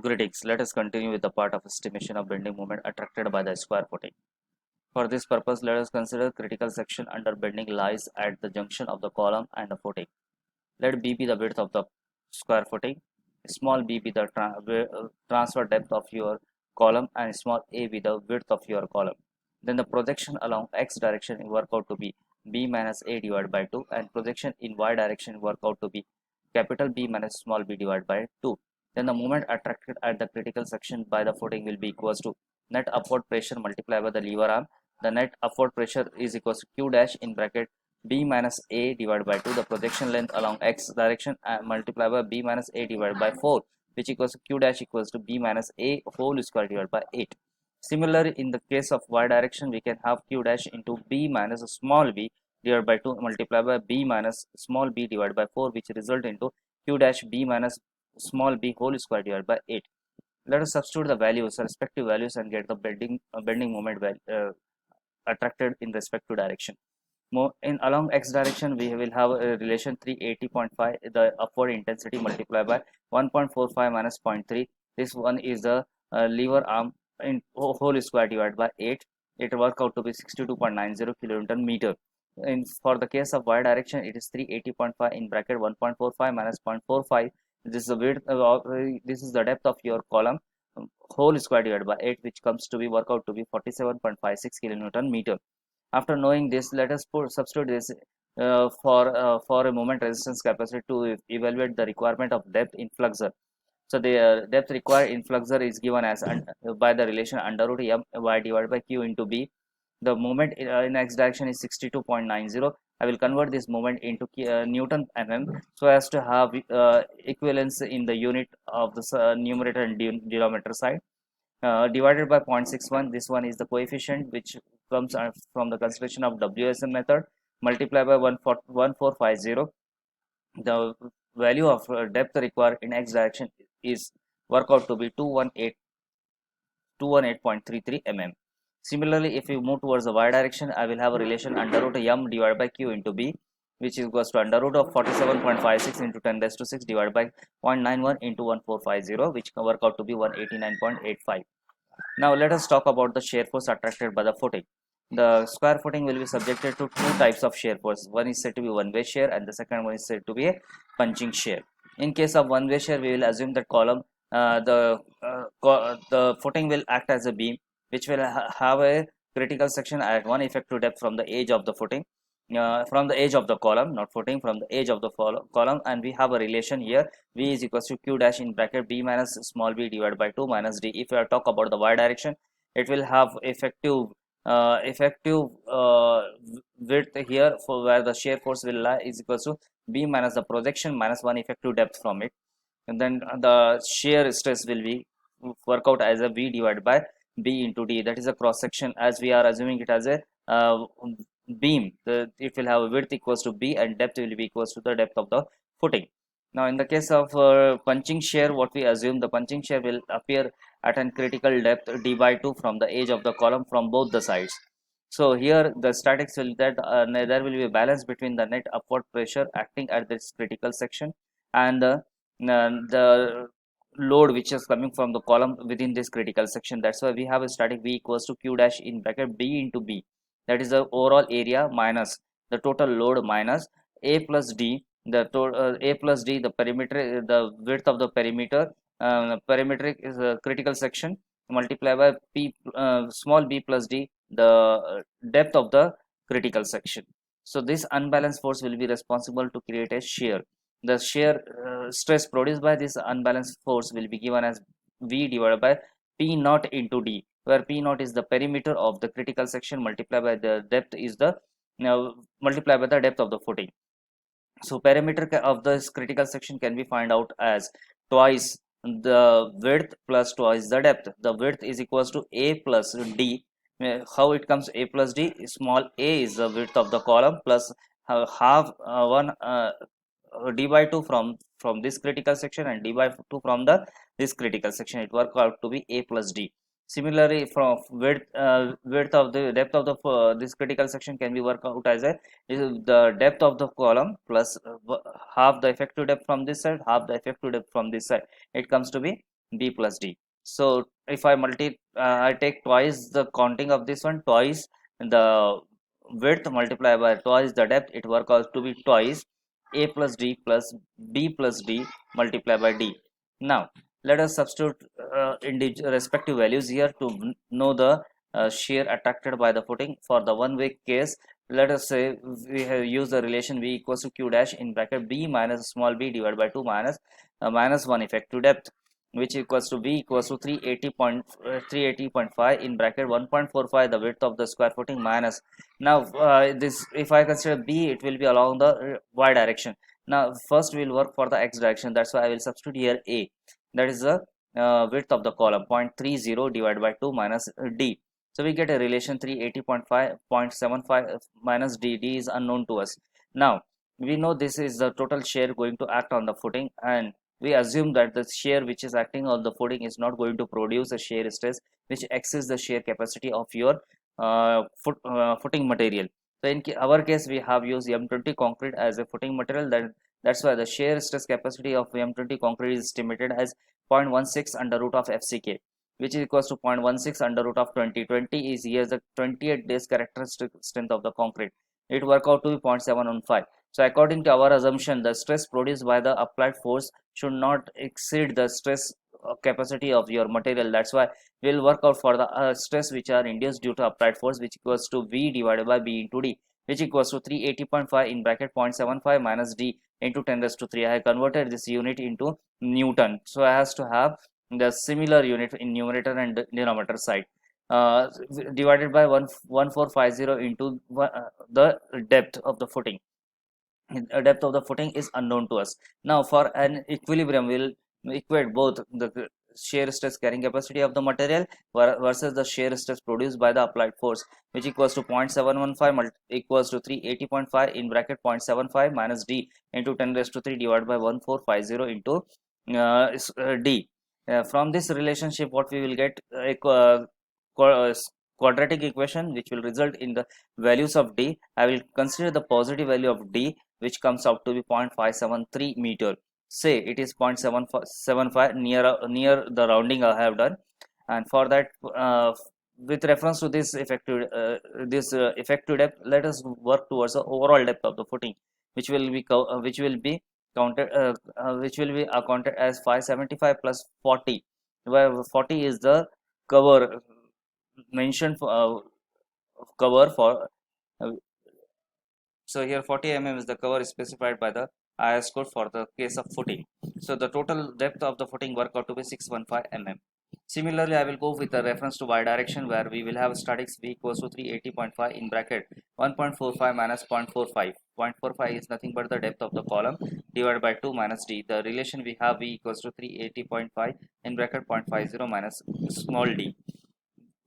Greetings. Let us continue with the part of estimation of bending moment attracted by the square footing. For this purpose, let us consider critical section under bending lies at the junction of the column and the footing. Let B be the width of the square footing, small b be the transfer depth of your column, and small a be the width of your column. Then the projection along x direction will work out to be b minus a divided by 2, and projection in y direction work out to be capital B minus small b divided by 2. Then the moment attracted at the critical section by the footing will be equals to net upward pressure multiplied by the lever arm. The net upward pressure is equals to q dash in bracket b minus a divided by 2, the projection length along x direction, multiplied by b minus a divided by 4, which equals to q dash equals to b minus a whole square divided by 8. Similarly, in the case of y direction, we can have q dash into b minus small b divided by 2 multiplied by b minus small b divided by 4, which result into q dash b minus small b whole square divided by 8. Let us substitute the values, respective values, and get the bending moment attracted in respect to direction. In along x direction, we will have a relation 380.5, the upward intensity multiplied by 1.45 minus 0.3. This one is the lever arm in whole square divided by 8. It work out to be 62.90 kilonewton meter. For the case of y direction, it is 380.5 in bracket 1.45 minus 0.45. This is the width. This is the depth of your column, whole square divided by 8, which comes to be work out to be 47.56 kilonewton meter. After knowing this, let us substitute this for a moment resistance capacity to evaluate the requirement of depth in fluxor. So the depth required in fluxor is given as by the relation under root m y divided by q into b. The moment in x direction is 62.90. I will convert this moment into Newton mm so as to have equivalence in the unit of the numerator and denominator side. Divided by 0.61, this one is the coefficient which comes from the consideration of WSM method, multiplied by 1450. The value of depth required in x direction is work out to be 218.33 mm. Similarly, if you move towards the y direction, I will have a relation under root m divided by q into b, which is equals to under root of 47.56 into 10 raised to 6 divided by 0.91 into 1450, which can work out to be 189.85. Now let us talk about the shear force attracted by the footing. The square footing will be subjected to two types of shear force. One is said to be one-way shear, and the second one is said to be a punching shear. In case of one-way shear, we will assume that column, the footing will act as a beam, which will have a critical section at one effective depth from the edge of the footing, from the edge of the column, not footing, from the edge of the column, and we have a relation here. V is equals to q dash in bracket b minus small b divided by 2 minus d. If we talk about the y direction, it will have effective width here for where the shear force will lie is equals to b minus the projection minus 1 effective depth from it, and then the shear stress will be work out as a v divided by b into d. That is a cross section, as we are assuming it as a beam. It will have a width equals to b and depth will be equals to the depth of the footing. Now in the case of punching shear, what we assume, the punching shear will appear at a critical depth d by 2 from the edge of the column from both the sides. So here the statics will that there will be a balance between the net upward pressure acting at this critical section and the load which is coming from the column within this critical section. That's why we have a static V equals to q dash in bracket b into b. That is the overall area minus the total load minus a plus d, a plus d, the perimeter, the width of the perimeter, perimetric is a critical section, multiplied by p small b plus d, the depth of the critical section. So this unbalanced force will be responsible to create a shear. The shear stress produced by this unbalanced force will be given as V divided by P naught into D, where P naught is the perimeter of the critical section multiplied by the depth is the multiplied by the depth of the footing. So perimeter of this critical section can be found out as twice the width plus twice the depth. The width is equals to A plus D. How it comes A plus D? Small a is the width of the column plus half one d by 2 from this critical section and d by 2 from the this critical section. It work out to be a plus d. Similarly, from width of the depth of the this critical section can be worked out as a is the depth of the column plus half the effective depth from this side, half the effective depth from this side. It comes to be B plus D. So if I take twice the counting of this one, twice the width multiplied by twice the depth, it works out to be twice A plus D plus B plus D multiplied by D. Now let us substitute respective values here to know the shear attracted by the footing. For the one way case, let us say we have used the relation V equals to Q dash in bracket B minus small b divided by 2 minus 1 effective depth, which equals to V equals to 380.5 in bracket 1.45 the width of the square footing minus. Now this, if I consider B, it will be along the y direction. Now first we will work for the x direction, that's why I will substitute here A, that is the width of the column 0.30 divided by 2 minus D. So we get a relation 380.5.75 minus D. D is unknown to us. Now we know this is the total shear going to act on the footing, and we assume that the shear which is acting on the footing is not going to produce a shear stress which exceeds the shear capacity of your footing material. So in our case, we have used M20 concrete as a footing material. That's why the shear stress capacity of M20 concrete is estimated as 0.16 under root of FCK, which is equals to 0.16 under root of 20. 20 is here the 28 days characteristic strength of the concrete. It work out to be 0.715. So according to our assumption, the stress produced by the applied force should not exceed the stress capacity of your material. That's why we'll work out for the stress which are induced due to applied force, which equals to V divided by B into D, which equals to 380.5 in bracket 0.75 minus D into 10 raised to 3. I converted this unit into Newton, so I has to have the similar unit in numerator and denominator side. Divided by 1450 into the depth of the footing. Depth of the footing is unknown to us. Now for an equilibrium, we'll equate both the shear stress carrying capacity of the material versus the shear stress produced by the applied force, which equals to 0.715 equals to 380.5 in bracket 0.75 minus D into 10 raised to 3 divided by 1450 into D. From this relationship, what we will get a quadratic equation which will result in the values of D. I will consider the positive value of D, which comes out to be 0.573 meter. Say it is 0.775 near the rounding I have done, and for that with reference to this effective depth, let us work towards the overall depth of the footing, which will be accounted as 575 plus 40, where 40 is the cover mentioned for cover for so here 40 mm is the cover specified by the IS code for the case of footing. So the total depth of the footing work out to be 615 mm. Similarly, I will go with the reference to y direction, where we will have statics V equals to 380.5 in bracket 1.45 minus 0.45. 0.45 is nothing but the depth of the column divided by 2 minus D. The relation we have V equals to 380.5 in bracket 0.50 minus small d.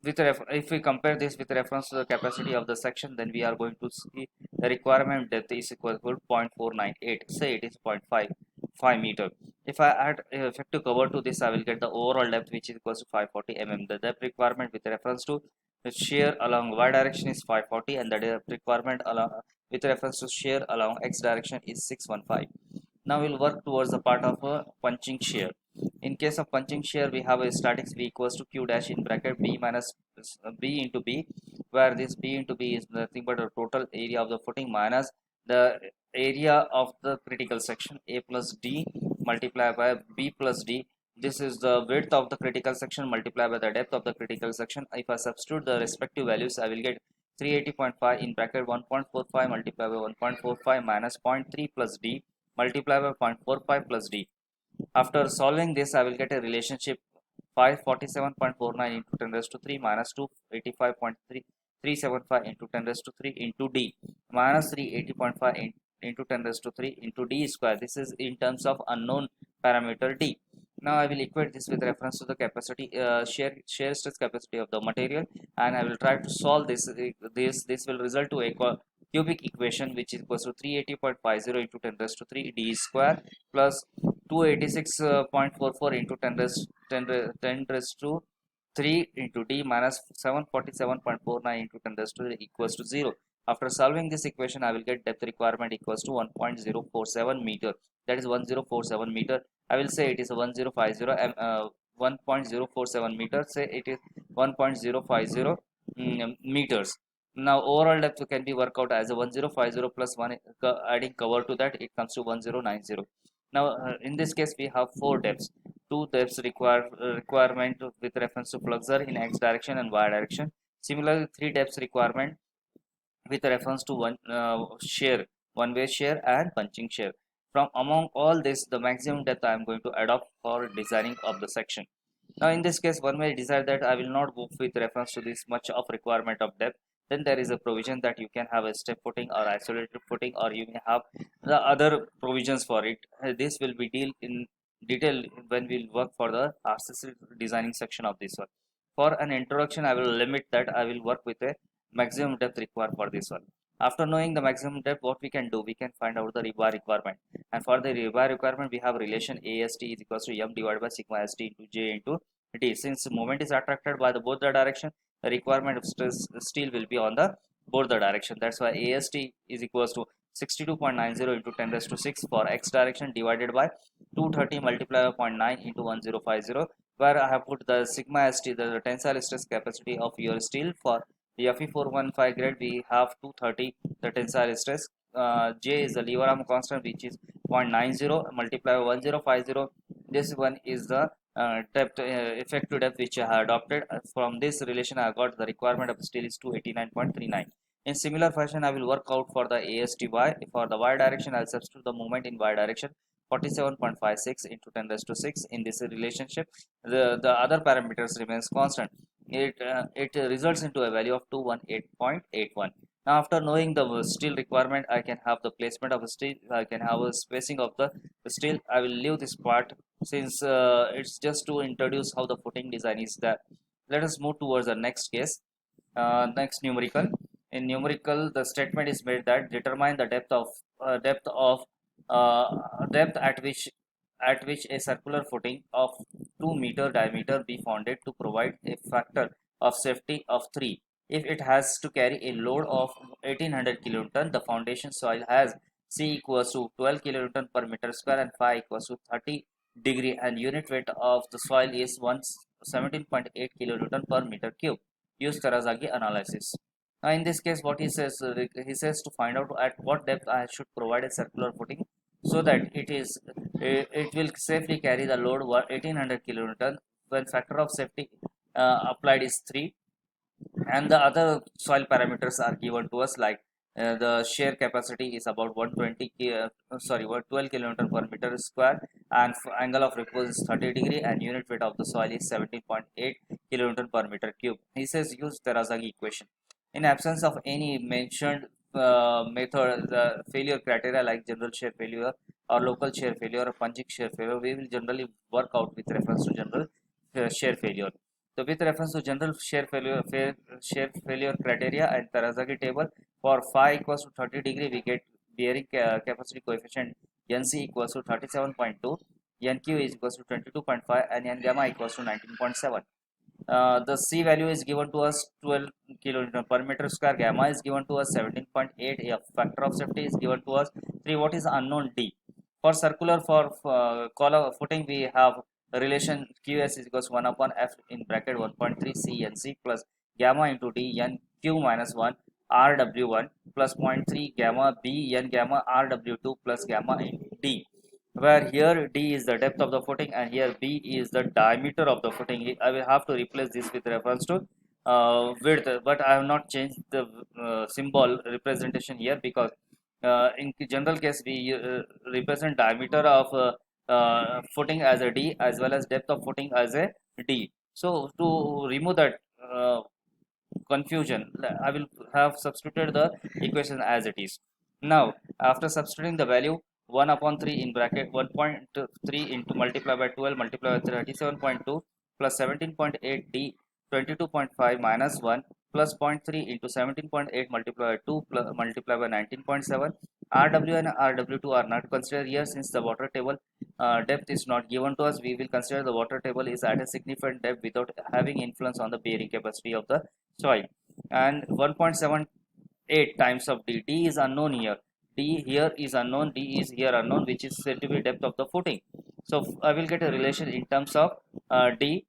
If we compare this with reference to the capacity of the section, then we are going to see the requirement depth is equal to 0.498. Say it is 0.55 meter. If I add effective cover to this, I will get the overall depth, which is equal to 540 mm. The depth requirement with reference to the shear along y direction is 540, and the depth requirement along with reference to shear along x direction is 615. Now we'll work towards the part of a punching shear. In case of punching shear, we have a statics V equals to Q dash in bracket B minus B into B, where this B into B is nothing but the total area of the footing minus the area of the critical section A plus D multiplied by B plus D. This is the width of the critical section multiplied by the depth of the critical section. If I substitute the respective values, I will get 380.5 in bracket 1.45 multiplied by 1.45 minus 0.3 plus D multiplied by 0.45 plus D. After solving this, I will get a relationship 547.49 into 10 raised to 3 minus 285.375 into 10 raised to 3 into D minus 380.5 into 10 raised to 3 into D square. This is in terms of unknown parameter D. Now I will equate this with reference to the capacity shear stress capacity of the material, and I will try to solve this. This will result to a cubic equation, which is equals to 380.50 into 10 raised to 3 D square plus 286.44 into 10 raised to 3 into D minus 747.49 into 10 raised to 3 equals to 0. After solving this equation, I will get depth requirement equals to 1.047 meter. That is 1047 meter. I will say it is 1050 1.047 meters, say it is 1.050 meters. Now overall depth can be worked out as a 1050 plus 1 adding cover to that, it comes to 1090. Now in this case we have four depths. Two depths requirement with reference to flexure in x direction and y direction. Similarly, three depths requirement with reference to one way shear and punching shear. From among all this, the maximum depth I am going to adopt for designing of the section. Now in this case, one may decide that I will not go with reference to this much of requirement of depth. Then there is a provision that you can have a step footing or isolated footing, or you may have the other provisions for it. This will be deal in detail when we will work for the RCC designing section of this one. For an introduction, I will limit that I will work with a maximum depth required for this one. After knowing the maximum depth, what we can do, we can find out the rebar requirement. And for the rebar requirement, we have relation AST is equals to M divided by sigma ST into J into D. Since moment is attracted by the both the direction, the requirement of steel will be on the both the direction. That's why AST is equals to 62.90 into 10 raised to 6 for x direction divided by 230 multiplied by 0.9 into 1050, where I have put the sigma ST, the tensile stress capacity of your steel. For the Fe415 grade, we have 230 the tensile stress. J is the lever arm constant, which is 0.90 multiplied by 1050. This one is the depth, effective depth which I have adopted. From this relation, I got the requirement of steel is 289.39. In similar fashion, I will work out for the ASTY. For the y direction, I will substitute the moment in y direction 47.56 into 10 raised to 6 in this relationship. The other parameters remains constant. It results into a value of 218.81. Now after knowing the steel requirement, I can have the placement of the steel, I can have a spacing of the steel. I will leave this part since it's just to introduce how the footing design is there. Let us move towards the next case. Next numerical. In numerical, the statement is made that determine the depth at which a circular footing of 2 meter diameter be founded to provide a factor of safety of 3. If it has to carry a load of 1800 kilonewton, the foundation soil has C equals to 12 kilonewton per meter square and phi equals to 30 degree, and unit weight of the soil is 17.8 kilonewton per meter cube. Use Karasagi analysis. Now in this case, what he says to find out at what depth I should provide a circular footing so that it will safely carry the load 1800 kilonewton when factor of safety applied is 3, and the other soil parameters are given to us, like the shear capacity is about 12 kilonewton per meter square, and angle of repose is 30 degree, and unit weight of the soil is 17.8 kilonewton per meter cube. He says use Terasagi equation. In absence of any mentioned method, the failure criteria like general shear failure or local shear failure or punching shear failure, we will generally work out with reference to general shear failure. So with reference to general shear failure criteria and Terasagi table, for phi equals to 30 degree, we get bearing capacity coefficient NC equals to 37.2, NQ is equals to 22.5, and N gamma equals to 19.7. The C value is given to us 12 kilonewton per meter square, gamma is given to us 17.8, a factor of safety is given to us 3. What is unknown? D. For circular, for column footing, we have relation QS is equals 1 upon F in bracket 1.3 C N C plus gamma into D N Q minus 1 RW1 plus 0.3 gamma B N gamma RW2 plus gamma in D, where here D is the depth of the footing and here B is the diameter of the footing. I will have to replace this with reference to width, but I have not changed the symbol representation here because in general case we represent diameter of footing as a D as well as depth of footing as a D. So to remove that confusion, I will have substituted the equation as it is. Now after substituting the value 1 upon 3 in bracket 1.3 into multiply by 12 multiply by 37.2 plus 17.8 D 22.5 minus 1 plus 0.3 into 17.8 multiplied by 2 plus multiplied by 19.7. RW and RW2 are not considered here since the water table depth is not given to us. We will consider the water table is at a significant depth without having influence on the bearing capacity of the soil. And 1.78 times of D. D is unknown here. D here is unknown, D is here unknown, which is said to be depth of the footing. So I will get a relation in terms of D